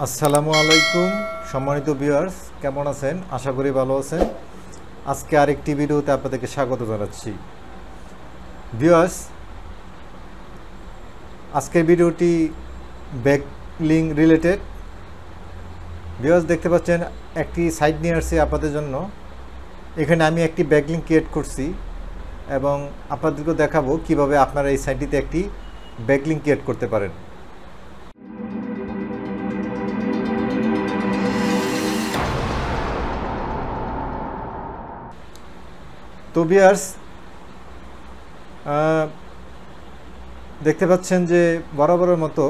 আসসালামু আলাইকুম সম্মানিত ভিউয়ার্স, কেমন আছেন? আশা করি ভালো আছেন। আজকে আরেকটি ভিডিওতে আপনাদেরকে স্বাগত জানাচ্ছি। ভিউয়ার্স, আজকের ভিডিওটি ব্যাকলিং রিলেটেড। ভিউয়ার্স, দেখতে পাচ্ছেন একটি সাইট নিয়ে আসছি আপনাদের জন্য। এখানে আমি একটি ব্যাকলিং ক্রিয়েট করছি এবং আপনাদেরকে দেখাবো কিভাবে আপনারা এই সাইটটিতে একটি ব্যাকলিং ক্রিয়েট করতে পারেন। তো ভিউয়ার্স, দেখতে পাচ্ছেন যে বরাবরের মতো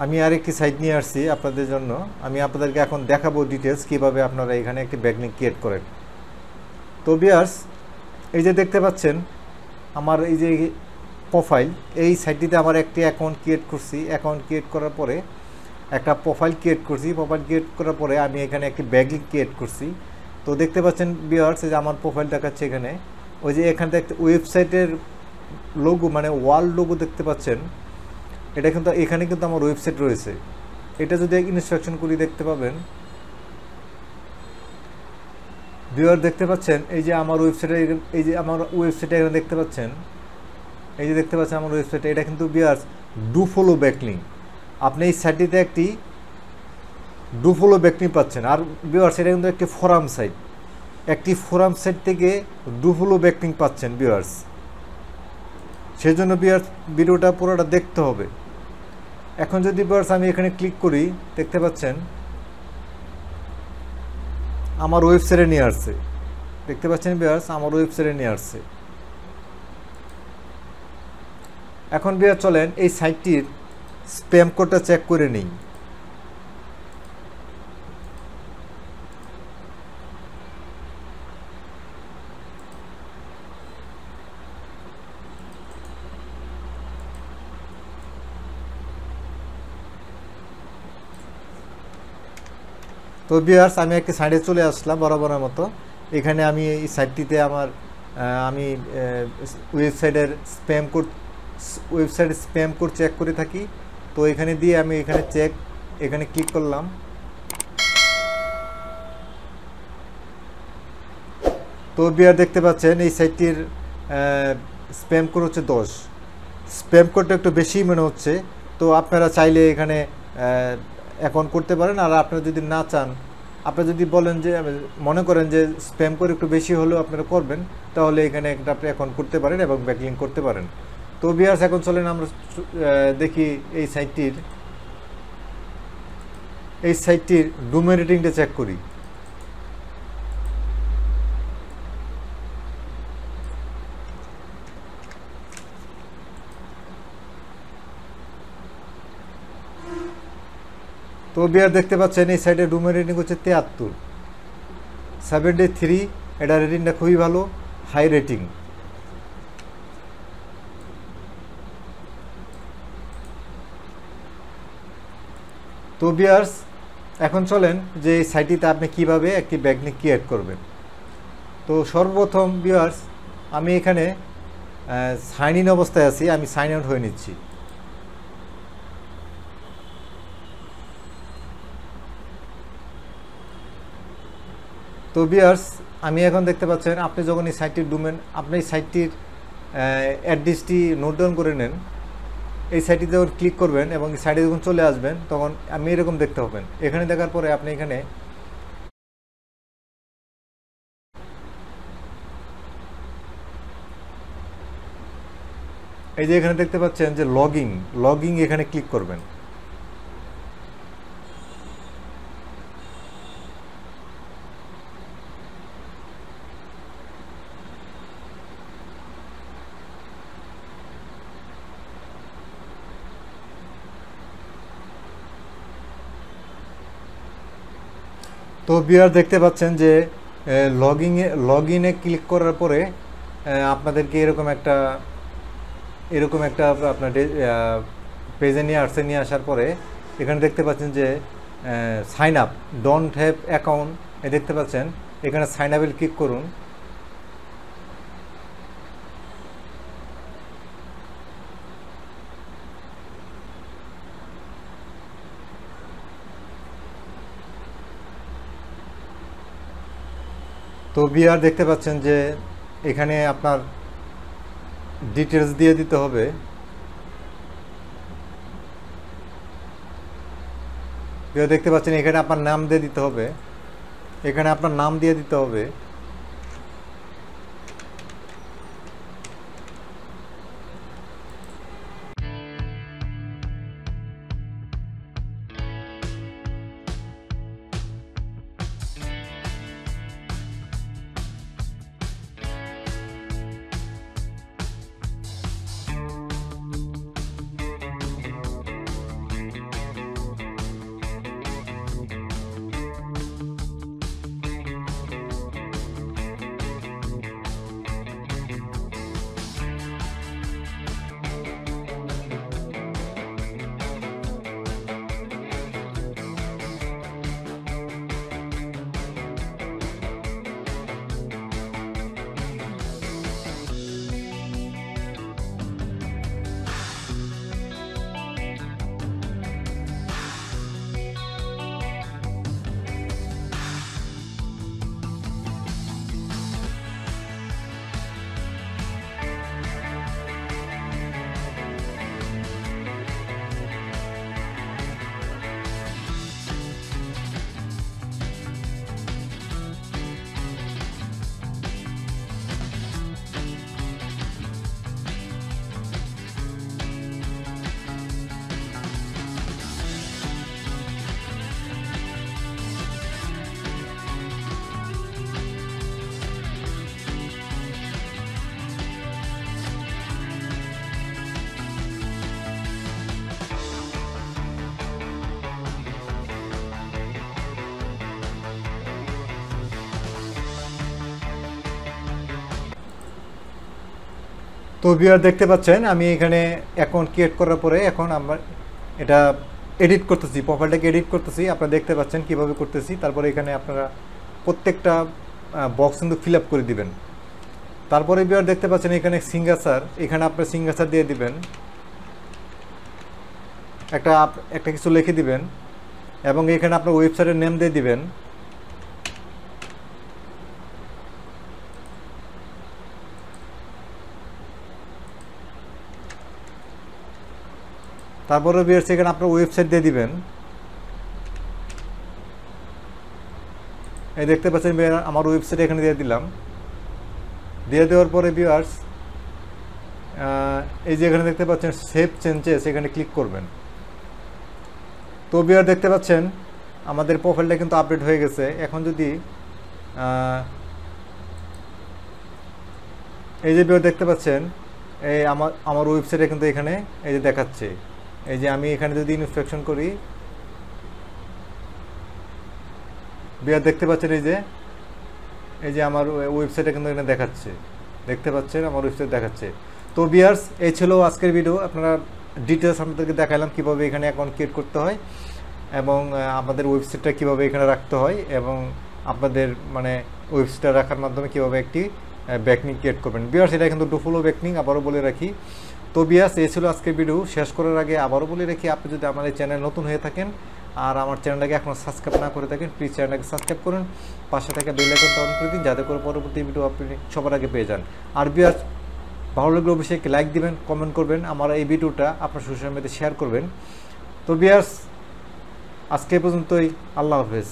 আমি আরেকটি সাইট নিয়ে আসছি আপনাদের জন্য। আমি আপনাদেরকে এখন দেখাবো ডিটেলস কিভাবে আপনারা এখানে একটি ব্যাকলিং ক্রিয়েট করেন। তো ভিউয়ার্স, এই যে দেখতে পাচ্ছেন আমার এই যে প্রোফাইল, এই সাইটটিতে আমার একটি অ্যাকাউন্ট ক্রিয়েট করছি। অ্যাকাউন্ট ক্রিয়েট করার পরে একটা প্রোফাইল ক্রিয়েট করছি। প্রোফাইল ক্রিয়েট করার পরে আমি এখানে একটি ব্যাকলিং ক্রিয়েট করছি। তো দেখতে পাচ্ছেন ভিউয়ার্স, যে আমার প্রোফাইল দেখাচ্ছে এখানে। ওই যে এখানে দেখতে ওয়েবসাইটের লোগো, মানে ওয়াল লোগো দেখতে পাচ্ছেন, এটা কিন্তু এখানে কিন্তু আমার ওয়েবসাইট রয়েছে। এটা যদি ইনস্ট্রাকশন করি দেখতে পাবেন। ভিউয়ার দেখতে পাচ্ছেন এই যে আমার ওয়েবসাইটে, এই যে আমার ওয়েবসাইটে এখানে দেখতে পাচ্ছেন, এই যে দেখতে পাচ্ছেন আমার ওয়েবসাইটে, এটা কিন্তু ভিউয়ার্স ডু ফলো ব্যাকলিং। আপনি এই সাইটটিতে একটি ডু ফলো ব্যাকলিং পাচ্ছেন। আর ভিউয়ার্স, এটা কিন্তু একটি ফোরাম সাইট। একটি ফোরাম সাইট থেকে ডু ফলো ব্যাকলিং পাচ্ছেন ভিউয়ার্স। সেজন্য ভিউয়ার্স ভিডিওটা পুরোটা দেখতে হবে। এখন যদি ভিউয়ার্স আমি এখানে ক্লিক করি, দেখতে পাচ্ছেন আমার ওয়েবসাইটে নিয়ে আসছে। দেখতে পাচ্ছেন ভিউয়ার্স, আমার ওয়েবসাইটে নিয়ে আসছে। এখন ভিউয়ার্স চলেন এই সাইটটির স্প্যাম কোডটা চেক করে নিই। তো ভিউয়ার্স, আমি একটি সাইটে চলে আসলাম বরাবরের মতো। এখানে আমি এই সাইটটিতে আমি ওয়েবসাইটের স্প্যাম কোড চেক করে থাকি। তো এখানে দিয়ে আমি এখানে ক্লিক করলাম। তো ভিউয়ার দেখতে পাচ্ছেন এই সাইটটির স্প্যাম কোড হচ্ছে 10। স্প্যাম কোডটা একটু বেশি মনে হচ্ছে। তো আপনারা চাইলে এখানে অ্যাকাউন্ট করতে পারেন। আর আপনারা যদি না চান, আপনারা যদি বলেন যে মনে করেন যে স্প্যাম কোড একটু বেশি হলেও আপনারা করবেন, তাহলে এখানে একটা আপনি অ্যাকাউন্ট করতে পারেন এবং ব্যাকলিং করতে পারেন। তো ভিউয়ার্স, এখন চলেন আমরা দেখি এই সাইটটির ডোমেইন রেটিংটা চেক করি। তো ভিউয়ার দেখতে পাচ্ছেন এই সাইটের ডোমেইন রেটিং হচ্ছে 73 এটা রেটিংটা খুবই ভালো, হাই রেটিং। তো ভিউয়ার্স, এখন চলেন যে এই সাইটটিতে আপনি কিভাবে একটি ব্যাকলিং ক্রিয়েট করবেন। তো সর্বপ্রথম ভিউয়ার্স, আমি এখানে সাইন ইন অবস্থায় আছি, আমি সাইন আউট হয়ে নিচ্ছি। তো ভিউয়ার্স, আমি এখন দেখতে পাচ্ছেন আপনি যখন এই সাইটটির আপনি এই সাইটটির অ্যাড্রেসটি নোট ডাউন করে নেন। এই সাইটটিতে যখন ক্লিক করবেন এবং এই সাইটে যখন চলে আসবেন, তখন আমি এরকম দেখতে হবেন। এখানে দেখার পরে আপনি এখানে এই যে এখানে দেখতে পাচ্ছেন যে লগিং এখানে ক্লিক করবেন। তো ভিউয়ার দেখতে পাচ্ছেন যে লগইনে ক্লিক করার পরে আপনাদেরকে এরকম একটা আপনার পেজে নিয়ে আসার পরে এখানে দেখতে পাচ্ছেন যে sign up, don't have account, দেখতে পাচ্ছেন এখানে সাইন আপে ক্লিক করুন। তো বিয়ার দেখতে পাচ্ছেন যে এখানে আপনার ডিটেলস দিয়ে দিতে হবে। বিয়ার দেখতে পাচ্ছেন এখানে আপনার নাম দিয়ে দিতে হবে, এখানে আপনার নাম দিয়ে দিতে হবে। তো ভিউয়ার দেখতে পাচ্ছেন আমি এখানে অ্যাকাউন্ট ক্রিয়েট করার পরে এখন আমরা এটা এডিট করতেছি, প্রোফাইলটাকে এডিট করতেছি। আপনারা দেখতে পাচ্ছেন কিভাবে করতেছি। তারপরে এখানে আপনারা প্রত্যেকটা বক্স কিন্তু ফিল আপ করে দিবেন। তারপরে ভিউয়ার দেখতে পাচ্ছেন এখানে সিগনেচার, এখানে আপনার সিগনেচার দিয়ে দিবেন, একটা কিছু লিখে দিবেন এবং এখানে আপনার ওয়েবসাইটের নেম দিয়ে দিবেন। তারপরে ভিউয়ার্স এখানে আপনার ওয়েবসাইট দিয়ে দিবেন। এই দেখতে পাচ্ছেন আমার ওয়েবসাইট এখানে দিয়ে দিলাম। দিয়ে দেওয়ার পরে ভিউয়ার্স এই যে এখানে দেখতে পাচ্ছেন সেভ চেঞ্জেস, এখানে ক্লিক করবেন। তো ভিউয়ার দেখতে পাচ্ছেন আমাদের প্রোফাইলটা কিন্তু আপডেট হয়ে গেছে। এখন যদি এই যে ভিউয়ার দেখতে পাচ্ছেন এই আমার ওয়েবসাইটে কিন্তু এখানে এই যে দেখাচ্ছে। এই যে আমি এখানে যদি ইনস্পেকশন করি, ভিউয়ার দেখতে পাচ্ছেন এই যে আমার ওয়েবসাইটে কিন্তু এখানে দেখাচ্ছে, দেখতে পাচ্ছেন আমার ওয়েবসাইট দেখাচ্ছে। তো ভিউয়ার্স এই ছিল আজকের ভিডিও। আপনারা ডিটেলস আপনাদেরকে দেখালাম কীভাবে এখানে অ্যাকাউন্ট ক্রিয়েট করতে হয় এবং আমাদের ওয়েবসাইটটা কীভাবে এখানে রাখতে হয় এবং আপনাদের মানে ওয়েবসাইটটা রাখার মাধ্যমে কীভাবে একটি ব্যাকলিঙ্ক ক্রিয়েট করবেন। ভিউয়ার্স এটা কিন্তু ডুফলো ব্যাকলিঙ্ক, আবারও বলে রাখি। তো ভিউয়ার্স এই ছিল আজকের ভিডিও। শেষ করার আগে আবারও বলে রাখি, আপনি যদি আমাদের চ্যানেল নতুন হয়ে থাকেন আর আমার চ্যানেলটাকে এখনও সাবস্ক্রাইব না করে থাকেন, প্লিজ চ্যানেলটাকে সাবস্ক্রাইব করুন, পাশে থাকা বেল আইকনটা অন করে দিন যাতে করে পরবর্তী ভিডিও আপনি সবার আগে পেয়ে যান। আর ভিউয়ার্স ভালো লাগলে অবশ্যই একটি লাইক দিবেন, কমেন্ট করবেন, আমার এই ভিডিওটা আপনার সোশ্যাল মিডিয়াতে শেয়ার করবেন। তো ভিউয়ার্স আজকে পর্যন্তই, আল্লাহ হাফেজ।